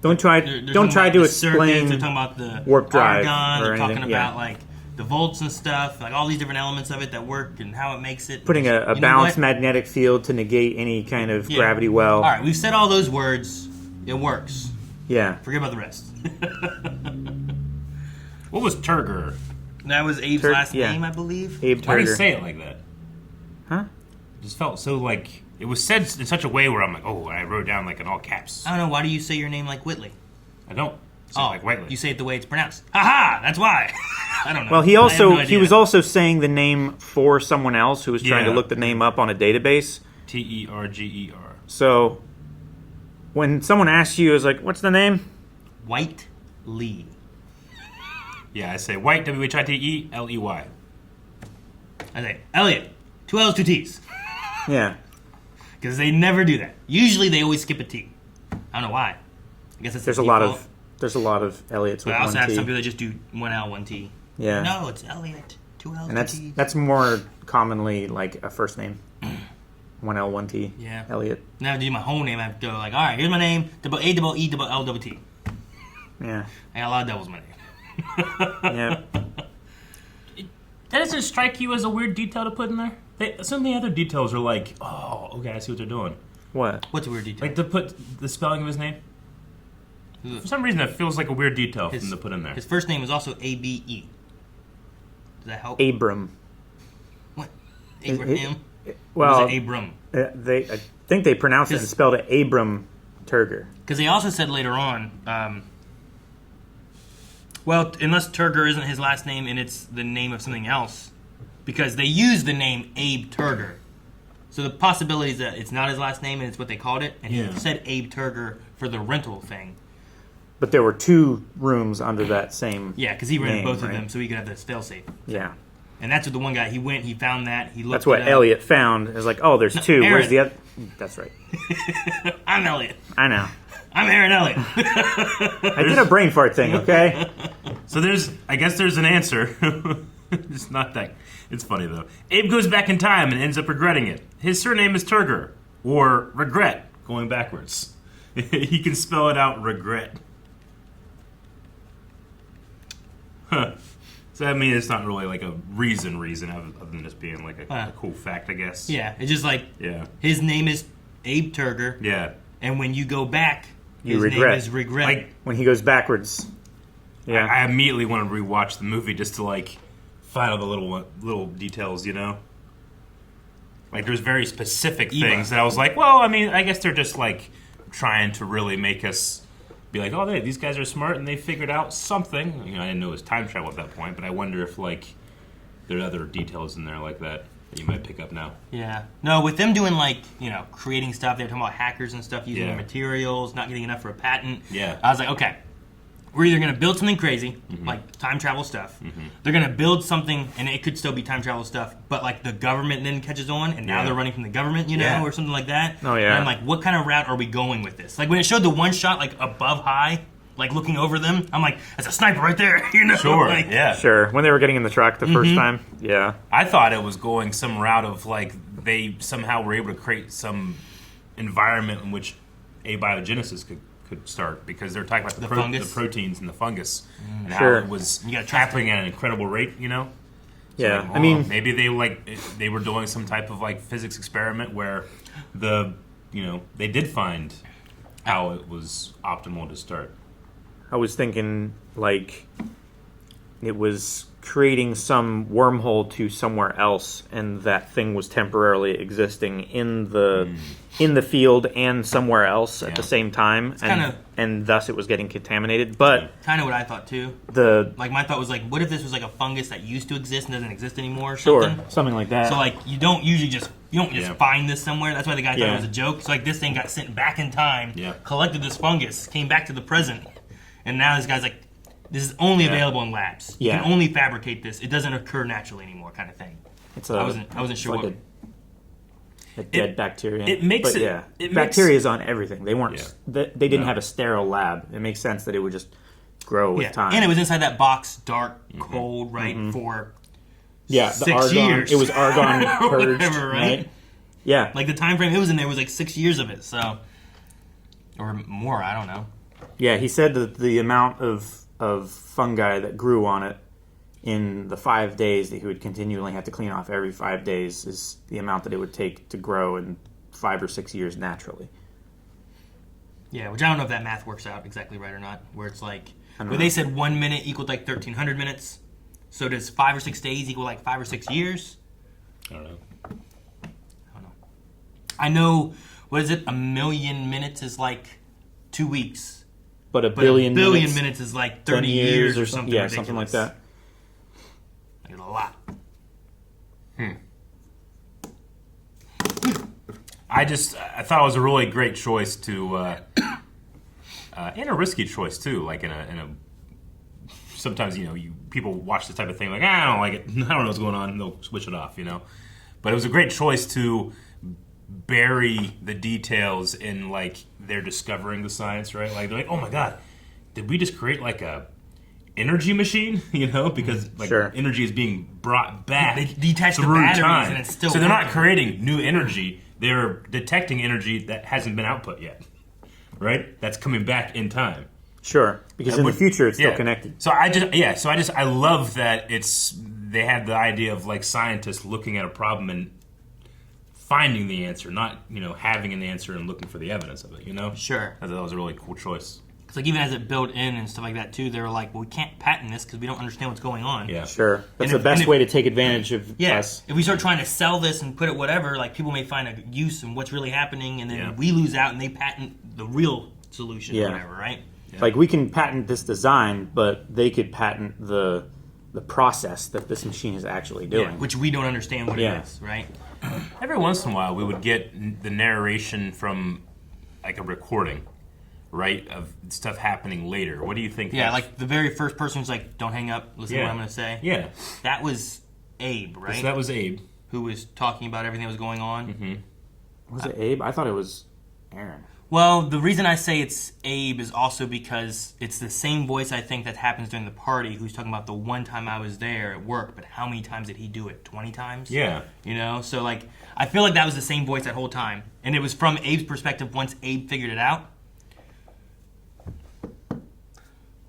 Don't try to explain. They're talking about the warp drive. Argon, they're talking anything. about like the volts and stuff, like all these different elements of it that work and how it makes it. Putting a balanced magnetic field to negate any kind of gravity well. All right, we've said all those words. It works. Yeah. Forget about the rest. What was Turger? That was Abe's last name, I believe. Abe Turger. Why did he say it like that? Huh? It just felt so like it was said in such a way where I'm like, oh, and I wrote it down like in all caps. I don't know. Why do you say your name like Whitley? I don't. Say it like Whitley. You say it the way it's pronounced. Ha! That's why. I don't know. Well, he was also saying the name for someone else who was trying to look the name up on a database. Terger. So when someone asks you, is like, what's the name? White Lee. Yeah, I say White, Whiteley. I say Elliot, 2 L's, 2 T's. Yeah. Because they never do that. Usually they always skip a T. I don't know why. I guess it's there's a lot of Elliots with I also one have T. some people that just do 1 L, 1 T. Yeah. No, it's Elliot, 2 L's, And 2 T's. that's more commonly like a first name. 1 L, 1 T. Yeah. Elliot. Now to do my whole name, I have to go like, all right, here's my name, A-E-L-T. Yeah. I got a lot of doubles in my name. Yeah. That doesn't strike you as a weird detail to put in there? Some of the other details are like, oh, okay, I see what they're doing. What? What's a weird detail? Like to put the spelling of his name? For some reason, that feels like a weird detail for them to put in there. His first name is also A-B-E. Does that help? Abram. What? Abraham? Well, or is it Abram? I think they pronounced it and spelled it Abram Turger. Because they also said later on, well, unless Turger isn't his last name and it's the name of something else, because they used the name Abe Turger. So the possibility is that it's not his last name and it's what they called it, and he said Abe Turger for the rental thing. But there were 2 rooms under that same Yeah, because he rented name, both of right? them so he could have the failsafe. Yeah. And that's what the one guy, he went, he found that, he looked That's what it up. Elliot found. It was like, oh, there's 2. Aaron. Where's the other? That's right. I'm Elliot. I know. I'm Aaron Elliot. I did a brain fart thing, okay? So I guess there's an answer. It's not that. It's funny though. Abe goes back in time and ends up regretting it. His surname is Turger, or regret, going backwards. He can spell it out, regret. Huh. So I mean, it's not really like a reason other than just being like a cool fact, I guess. Yeah, it's just like his name is Abe Turger. Yeah. And when you go back, You his regret. name is regret. Like when he goes backwards. Yeah. I immediately want to rewatch the movie just to like find all the little details, you know. Like there's very specific things that I was like, well, I mean, I guess they're just like trying to really make us be like, oh, these guys are smart and they figured out something. You know, I didn't know it was time travel at that point, but I wonder if like there are other details in there like that you might pick up now. Yeah. No, with them doing creating stuff, they were talking about hackers and stuff using Yeah. the materials, not getting enough for a patent. Yeah. I was like, okay, we're either going to build something crazy, like time travel stuff. They're going to build something, and it could still be time travel stuff, but like the government then catches on, and now Yeah. they're running from the government, Yeah. or something like that. Oh, yeah. And I'm like, what kind of route are we going with this? Like when it showed the one shot, like above high, like looking over them, I'm like, that's a sniper right there, Sure, Like, yeah. Sure. When they were getting in the truck the first time, yeah. I thought it was going some route of like they somehow were able to create some environment in which abiogenesis could start, because they're talking about the fungus? proteins and the fungus and Sure. how it was You gotta trust happening at an incredible rate, So Yeah. like, I mean, maybe they were doing some type of like physics experiment where they did find how it was optimal to start. I was thinking like it was creating some wormhole to somewhere else, and that thing was temporarily existing in the field and somewhere else at the same time, and thus it was getting contaminated. But kind of what I thought too. My thought was like, what if this was like a fungus that used to exist and doesn't exist anymore? Or something? Something like that. So like you don't just find this somewhere. That's why the guy thought it was a joke. So like this thing got sent back in time, collected this fungus, came back to the present, and now this guy's like, this is only available in labs. You can only fabricate this. It doesn't occur naturally anymore, kind of thing. I wasn't sure like what. A dead bacteria. It makes bacteria is on everything. They weren't. They didn't have a sterile lab. It makes sense that it would just grow with time. And it was inside that box, dark, cold, right, for the 6 argon, years. It was argon purged, Whatever, right? Yeah. Like the time frame it was in there was like 6 years of it, so or more. I don't know. Yeah, he said that the amount of fungi that grew on it in the 5 days that he would continually have to clean off every 5 days is the amount that it would take to grow in 5 or 6 years naturally. Yeah, which I don't know if that math works out exactly right or not. Where it's like, where they said 1 minute equaled like 1,300 minutes. So does 5 or 6 days equal like 5 or 6 years? I don't know. I know, what is it? 1 million minutes is like 2 weeks. But a billion minutes is like 30 years or something. Yeah, ridiculous. something like that. Like a lot. I thought it was a really great choice to, and a risky choice too. Like in a sometimes people watch this type of thing like, I don't like it. I don't know what's going on. And they'll switch it off, But it was a great choice to bury the details in like they're discovering the science, right? Like they're like, oh my god, did we just create like a energy machine? Because energy is being brought back. They detach the through batteries time. and it's still so they're not working. creating new energy. They're detecting energy that hasn't been output yet, right? That's coming back in time. Sure, because in the future it's still connected. So I love that they had the idea of like scientists looking at a problem and finding the answer, not having an answer and looking for the evidence of it. Sure. I thought that was a really cool choice. Because like even as it built in and stuff like that too, they were like, well, we can't patent this because we don't understand what's going on. Yeah, sure. That's the best way to take advantage of us. If we start trying to sell this and put it whatever, like people may find a use in what's really happening, and then we lose out and they patent the real solution or whatever, right? Yeah. Like we can patent this design, but they could patent the process that this machine is actually doing, which we don't understand what it is, right? Every once in a while, we would get the narration from like a recording, right, of stuff happening later. What do you think? Yeah, like the very first person who's like, "Don't hang up. Listen to what I'm going to say." Yeah, that was Abe, right? So that was Abe who was talking about everything that was going on. Mm-hmm. Was it Abe? I thought it was Aaron. Well, the reason I say it's Abe is also because it's the same voice I think that happens during the party who's talking about the one time I was there at work, but how many times did he do it? 20 times? Yeah. So like, I feel like that was the same voice that whole time. And it was from Abe's perspective once Abe figured it out.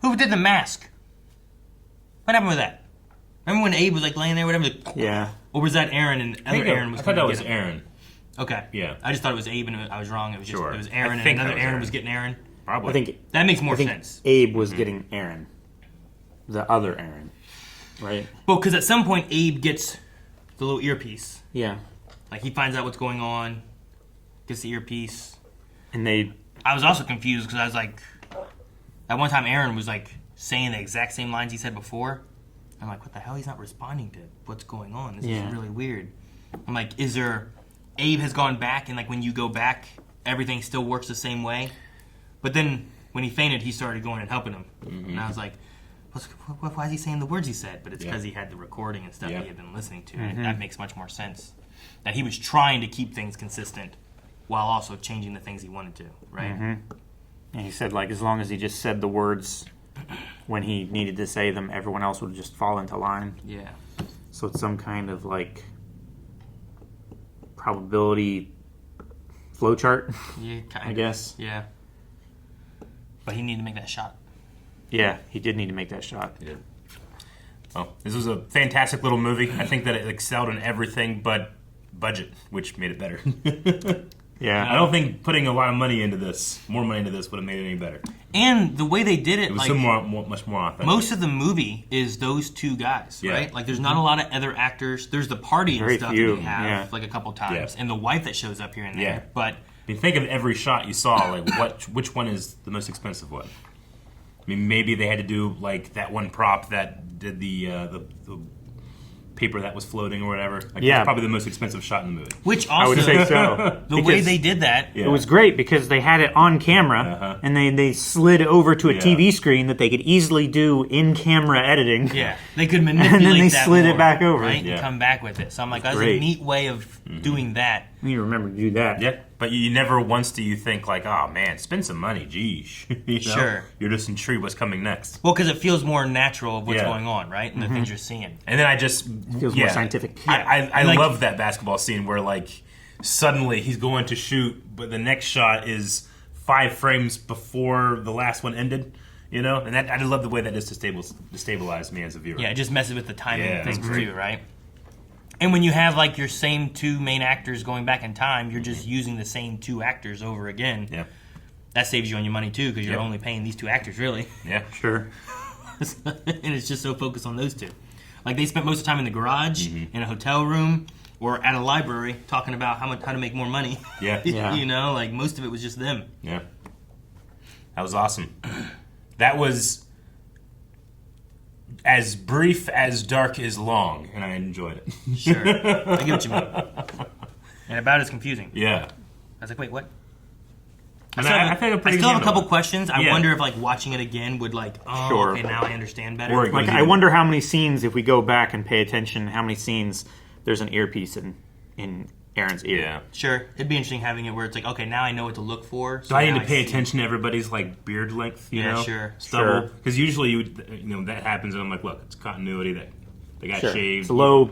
Who did the mask? What happened with that? Remember when Abe was like laying there, whatever? Yeah. Or was that Aaron and other Aaron was I thought that was Aaron. Okay. Yeah. I just thought it was Abe and I was wrong. It was just Sure. it was Aaron and another Aaron was getting Aaron. Probably. I think that makes more sense. Abe was getting Aaron, the other Aaron, right? Well, because at some point Abe gets the little earpiece. Yeah. Like he finds out what's going on, gets the earpiece, and I was also confused because I was like, at one time Aaron was like saying the exact same lines he said before. I'm like, what the hell? He's not responding to what's going on. This Yeah. is really weird. I'm like, is there... Abe has gone back, and like when you go back, everything still works the same way. But then when he fainted, he started going and helping him. And I was like, why is he saying the words he said? But it's because he had the recording and stuff he had been listening to. And that makes much more sense. That he was trying to keep things consistent while also changing the things he wanted to, right? And he said, like, as long as he just said the words when he needed to say them, everyone else would just fall into line. Yeah. So it's some kind of, like, probability flowchart, Yeah, kind I of. guess. Yeah. But he needed to make that shot. Yeah, he did need to make that shot. He did. Well, this was a fantastic little movie. I think that it excelled in everything but budget, which made it better. Yeah. I don't think putting a lot of money into this, more money into this, would have made it any better. And the way they did it, It was like, much more authentic. most of the movie is those two guys, right? Like, there's not a lot of other actors. There's the party Very and stuff few, that they have, yeah. like, a couple times. Yeah. And the wife that shows up here and there. Yeah. But... I mean, think of every shot you saw. Like, which one is the most expensive one? I mean, maybe they had to do like that one prop that did the paper that was floating or whatever. Like, Yeah. that's probably the most expensive shot in the movie. Which also, I would say so. the way they did that, Yeah. It was great because they had it on camera and they slid over to a Yeah. TV screen that they could easily do in-camera editing. yeah, they could manipulate And then they that slid it more, back over. right? Yeah. And come back with it. So I'm like, that's a Great. neat way of doing that. You need to remember to do that. Yeah, but you never once do you think like, oh man, spend some money, geesh. You know? Sure. You're just intrigued what's coming next. Well, because it feels more natural of what's Yeah. going on, right? And the things you're seeing. And then I just Feels more scientific. I Like- love that basketball scene where like suddenly he's going to shoot, but the next shot is 5 frames before the last one ended. You know, and that I just love the way that just destabilized me as a viewer. Yeah, it just messes with the timing Yeah, of things that's great. too, right? And when you have like your same 2 main actors going back in time, you're just using the same 2 actors over again. Yeah. That saves you on your money too, because you're Yep. only paying these 2 actors, really. Yeah. Sure. And it's just so focused on those 2. Like they spent most of the time in the garage, in a hotel room, or at a library talking about how to make more money. Yeah. Yeah. You know, like most of it was just them. Yeah. That was awesome. That was as brief as dark is long, and I enjoyed it. Sure. I get what you mean. And about as confusing. Yeah. I was like, wait, what? And I think a pretty still have a good couple handle. questions. I Yeah. wonder if like watching it again would like, oh, Sure. okay, now I understand better. Or it Like, goes I even- wonder how many scenes, if we go back and pay attention, how many scenes there's an earpiece in Aaron's ear. Yeah. Sure, it'd be interesting having it where it's like, okay, now I know what to look for. So I now need to pay see. attention to everybody's like beard length, you Yeah, know, sure. stubble, Sure. because usually that happens, and I'm like, look, it's continuity that they got Sure. shaved. It's a low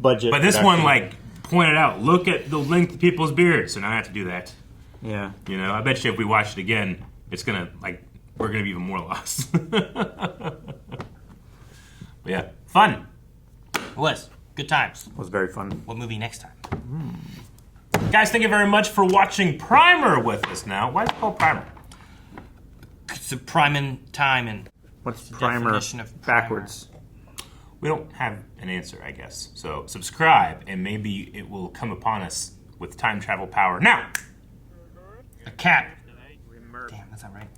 budget. But this production. one like pointed out, look at the length of people's beards, so now I have to do that. Yeah. You know, I bet you if we watch it again, it's gonna we're gonna be even more lost. But yeah, fun. It was good times. It was very fun. What movie next time? Guys, thank you very much for watching Primer with us now. Why is it called Primer? It's a prime in time and What's the primer definition of primer? backwards? We don't have an answer, I guess. So subscribe, and maybe it will come upon us with time travel power. Now! A cat. Damn, that's not right.